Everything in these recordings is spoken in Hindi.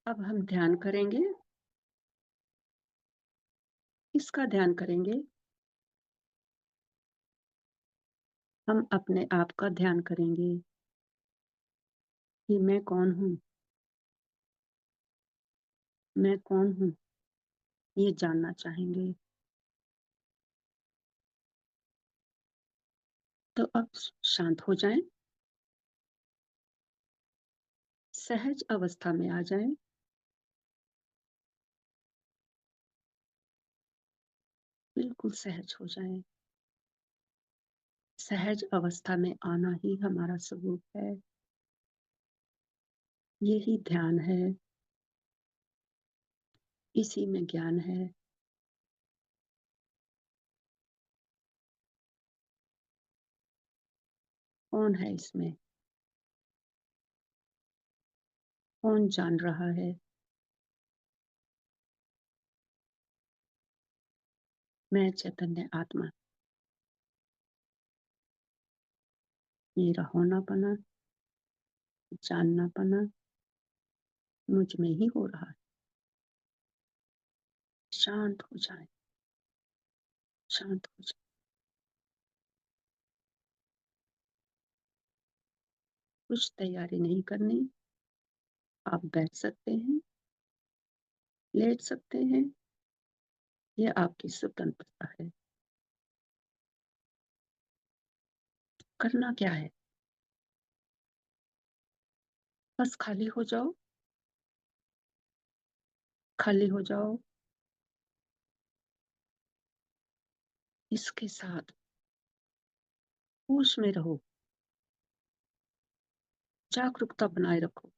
अब हम ध्यान करेंगे। किसका ध्यान करेंगे? हम अपने आप का ध्यान करेंगे कि मैं कौन हूँ? मैं कौन हूँ? ये जानना चाहेंगे। तो अब शांत हो जाएं, सहज अवस्था में आ जाएं। बिल्कुल सहज हो जाएं। सहज अवस्था में आना ही हमारा स्वरूप है। यही ध्यान है। इसी में ज्ञान है। कौन है इसमें? कौन जान रहा है? मैं चैतन्य आत्मा। मेरा होनापना, जाननापना मुझ में ही हो रहा है। शांत हो जाए। शांत हो जाए। कुछ तैयारी नहीं करनी। आप बैठ सकते हैं, लेट सकते हैं। ये आपकी स्वतंत्रता है। करना क्या है? बस खाली हो जाओ। खाली हो जाओ। इसके साथ होश में रहो। जागरूकता बनाए रखो।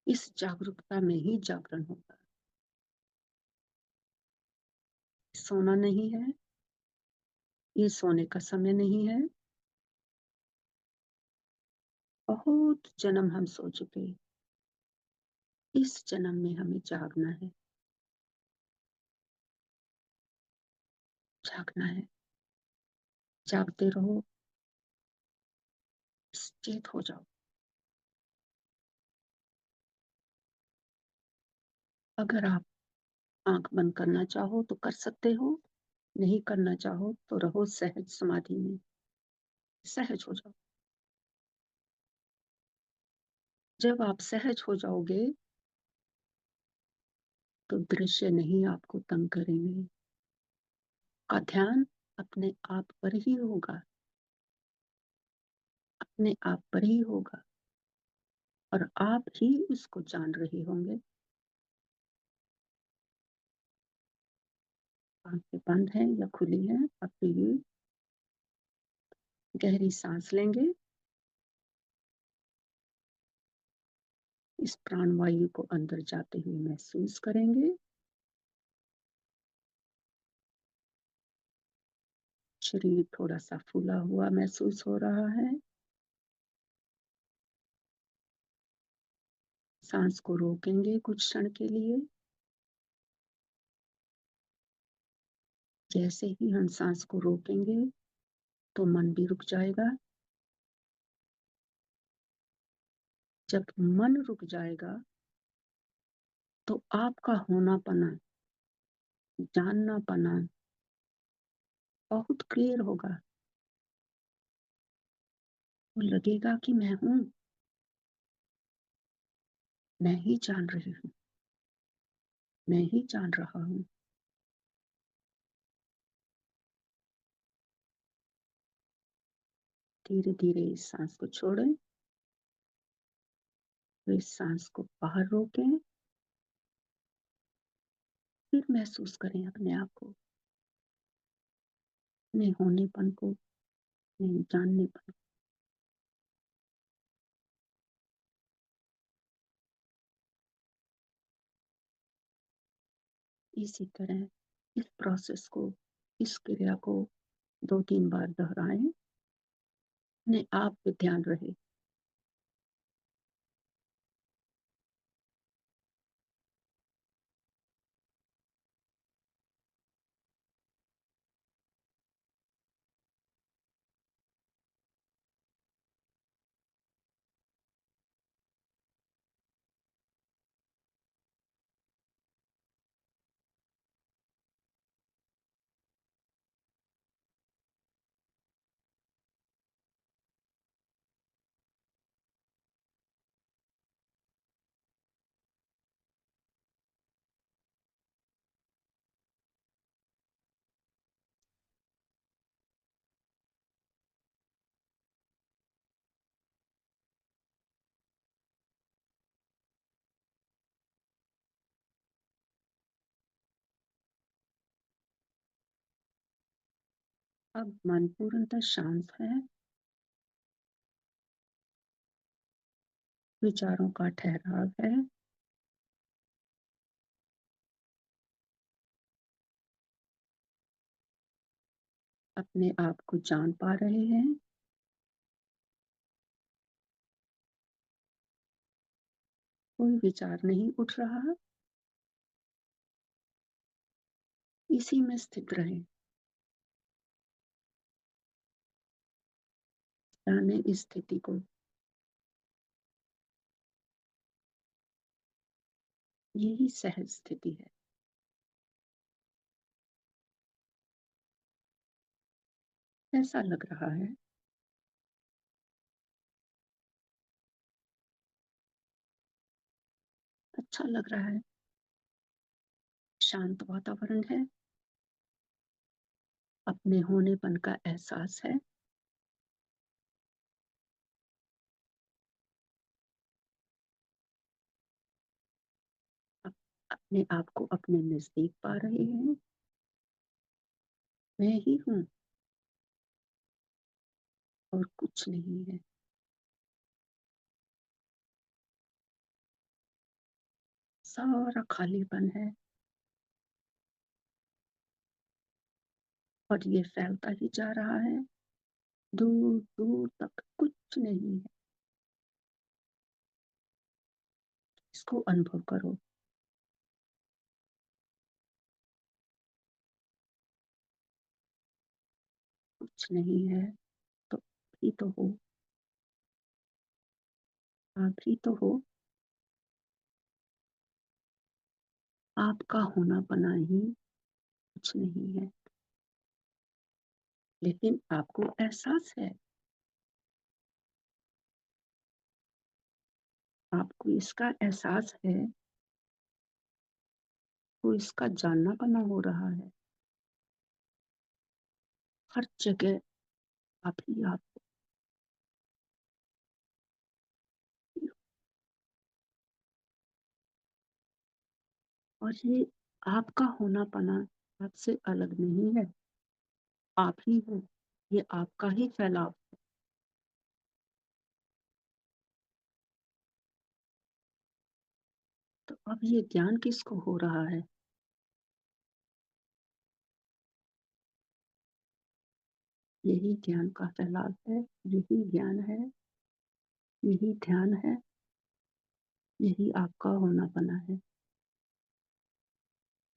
इस जागरूकता में ही जागरण होगा। सोना नहीं है। ये सोने का समय नहीं है। बहुत जन्म हम सो चुके। इस जन्म में हमें जागना है। जागना है। जागते रहो। चेत हो जाओ। अगर आप आंख बंद करना चाहो तो कर सकते हो। नहीं करना चाहो तो रहो सहज समाधि में। सहज हो जाओ। जब आप सहज हो जाओगे तो दृश्य नहीं आपको तंग करेंगे। का ध्यान अपने आप पर ही होगा। अपने आप पर ही होगा। और आप ही उसको जान रहे होंगे। आंखें बंद हैं या खुली हैं, आप ये गहरी सांस लेंगे। इस प्राणवायु को अंदर जाते हुए महसूस करेंगे। शरीर थोड़ा सा फूला हुआ महसूस हो रहा है। सांस को रोकेंगे कुछ क्षण के लिए। जैसे ही हम सांस को रोकेंगे तो मन भी रुक जाएगा। जब मन रुक जाएगा तो आपका होनापना, जाननापना बहुत क्लियर होगा। वो लगेगा कि मैं हूं। मैं ही जान रही हूँ। मैं ही जान रहा हूँ। धीरे धीरे इस सांस को छोड़ें। तो इस सांस को बाहर रोकें। फिर महसूस करें अपने आप को, अपने होनेपन को, अपने जाननेपन। इसी तरह इस प्रोसेस को, इस क्रिया को 2-3 बार दोहराएं। अपने आप पे ध्यान रहे। अब मन पूर्णतः शांत है, विचारों का ठहराव है, अपने आप को जान पा रहे हैं, कोई विचार नहीं उठ रहा, इसी में स्थित रहें। जाने इस स्थिति को, यही सहज स्थिति है। ऐसा लग रहा है, अच्छा लग रहा है, शांत वातावरण है, अपने होनेपन का एहसास है, अपने आप को अपने नजदीक पा रहे हैं। मैं ही हूँ और कुछ नहीं है। सारा खालीपन है और ये फैलता ही जा रहा है, दूर दूर तक कुछ नहीं है। इसको अनुभव करो। कुछ नहीं है तो भी तो हो, आप ही तो हो। आपका होना पना ही कुछ नहीं है, लेकिन आपको एहसास है, आपको इसका एहसास है, तो इसका जानना पना हो रहा है। हर जगह आप ही आप ही हो। और ये आपका होना पना आपसे अलग नहीं है, आप ही हो। ये आपका ही फैलाव। तो अब ये ज्ञान किसको हो रहा है? यही ज्ञान का फैलाव है, यही ज्ञान है, यही ध्यान है, यही आपका होना पना है,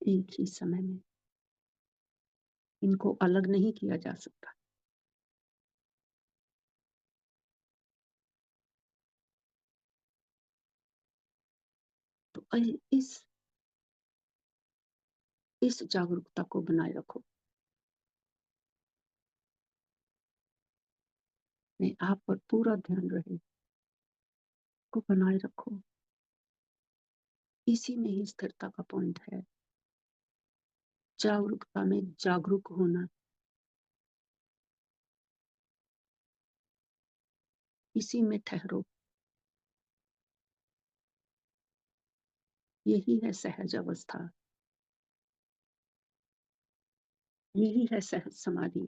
एक ही समय में। इनको अलग नहीं किया जा सकता। तो इस जागरूकता को बनाए रखो। नहीं, आप पर पूरा ध्यान रहे, को बनाए रखो। इसी में ही स्थिरता का पॉइंट है। जागरूकता में जागरूक होना, इसी में ठहरो। यही है सहज अवस्था, यही है सहज समाधि।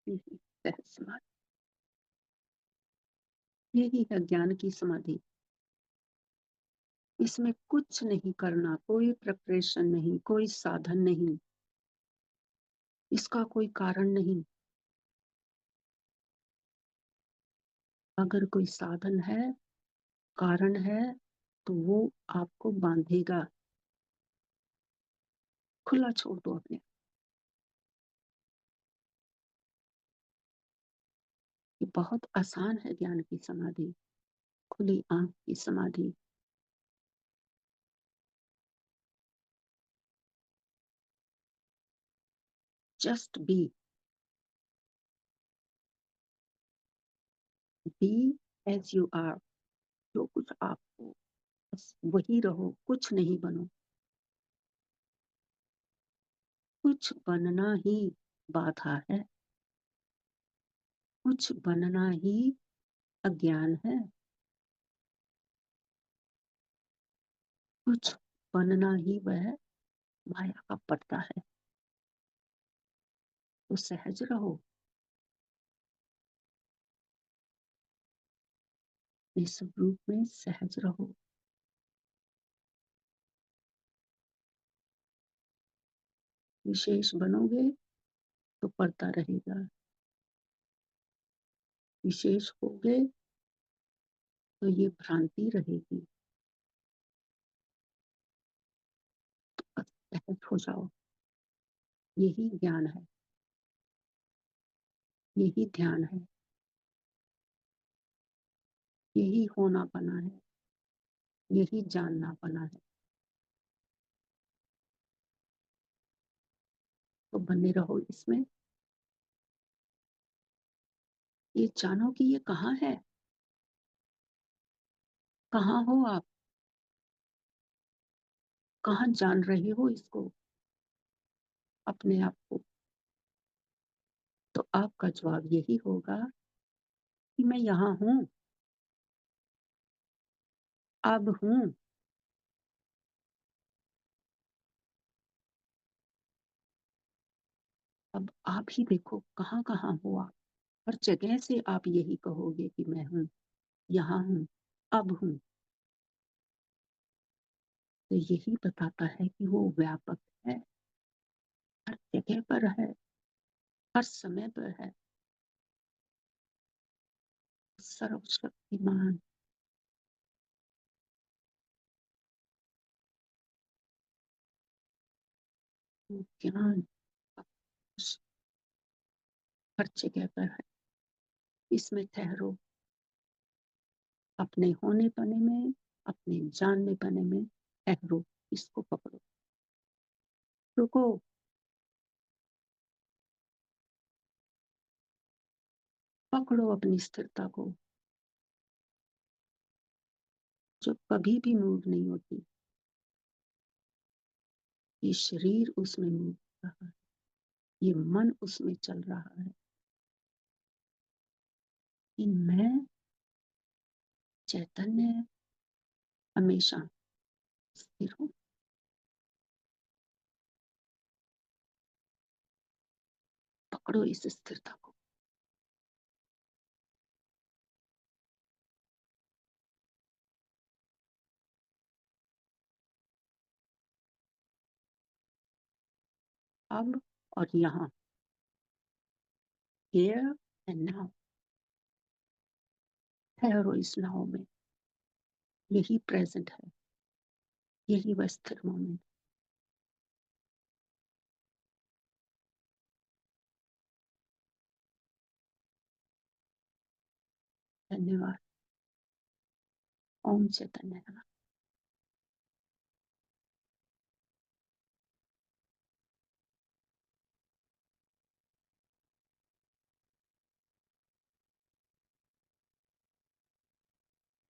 यही सहज समाधि, यही है ज्ञान की समाधि। इसमें कुछ नहीं करना, कोई प्रिपरेशन नहीं, कोई साधन नहीं, इसका कोई कारण नहीं। अगर कोई साधन है, कारण है, तो वो आपको बांधेगा। खुला छोड़ दो अपने। ये बहुत आसान है ज्ञान की समाधि, खुली आंख की समाधि। Just be as you are. जो कुछ आप हो, बस वही रहो, कुछ नहीं बनो। कुछ बनना ही बाधा है, कुछ बनना ही अज्ञान है। कुछ बनना ही वह माया का पर्दा है। तो सहज रहो, इस रूप में सहज रहो। विशेष बनोगे तो पर्दा रहेगा, विशेष होगे तो ये भ्रांति रहेगी। बस सहज हो जाओ, यही ज्ञान है, यही ध्यान है, यही होना बना है, यही जानना बना है। तो बने रहो इसमें। ये जानो कि ये कहाँ है, कहाँ हो आप, कहाँ जान रहे हो इसको, अपने आप को। तो आपका जवाब यही होगा कि मैं यहाँ हूँ, अब हूँ। अब आप ही देखो कहाँ कहाँ हो आप। हर जगह से आप यही कहोगे कि मैं हूँ, यहाँ हूँ, अब हूँ। तो यही बताता है कि वो व्यापक है, हर जगह पर है, हर समय पर है, सर्वशक्तिमान। वो ज्ञान हर जगह पर है। इसमें ठहरो, अपने होने पने में, अपने जानने पने में ठहरो, इसको पकड़ो। रुको, पकड़ो अपनी स्थिरता को, जो कभी भी मूव नहीं होती। ये शरीर उसमें मूव कर रहा है, ये मन उसमें चल रहा है, कि मैं चैतन्य हमेशा स्थिर हूँ। पकड़ो इस स्थिरता को। अब और यहाँ, here and now, ठहरो इस नाव में। यही प्रेजेंट है, यही वह स्थिर मोमेंट। धन्यवाद। ओम चैतन्य नमः।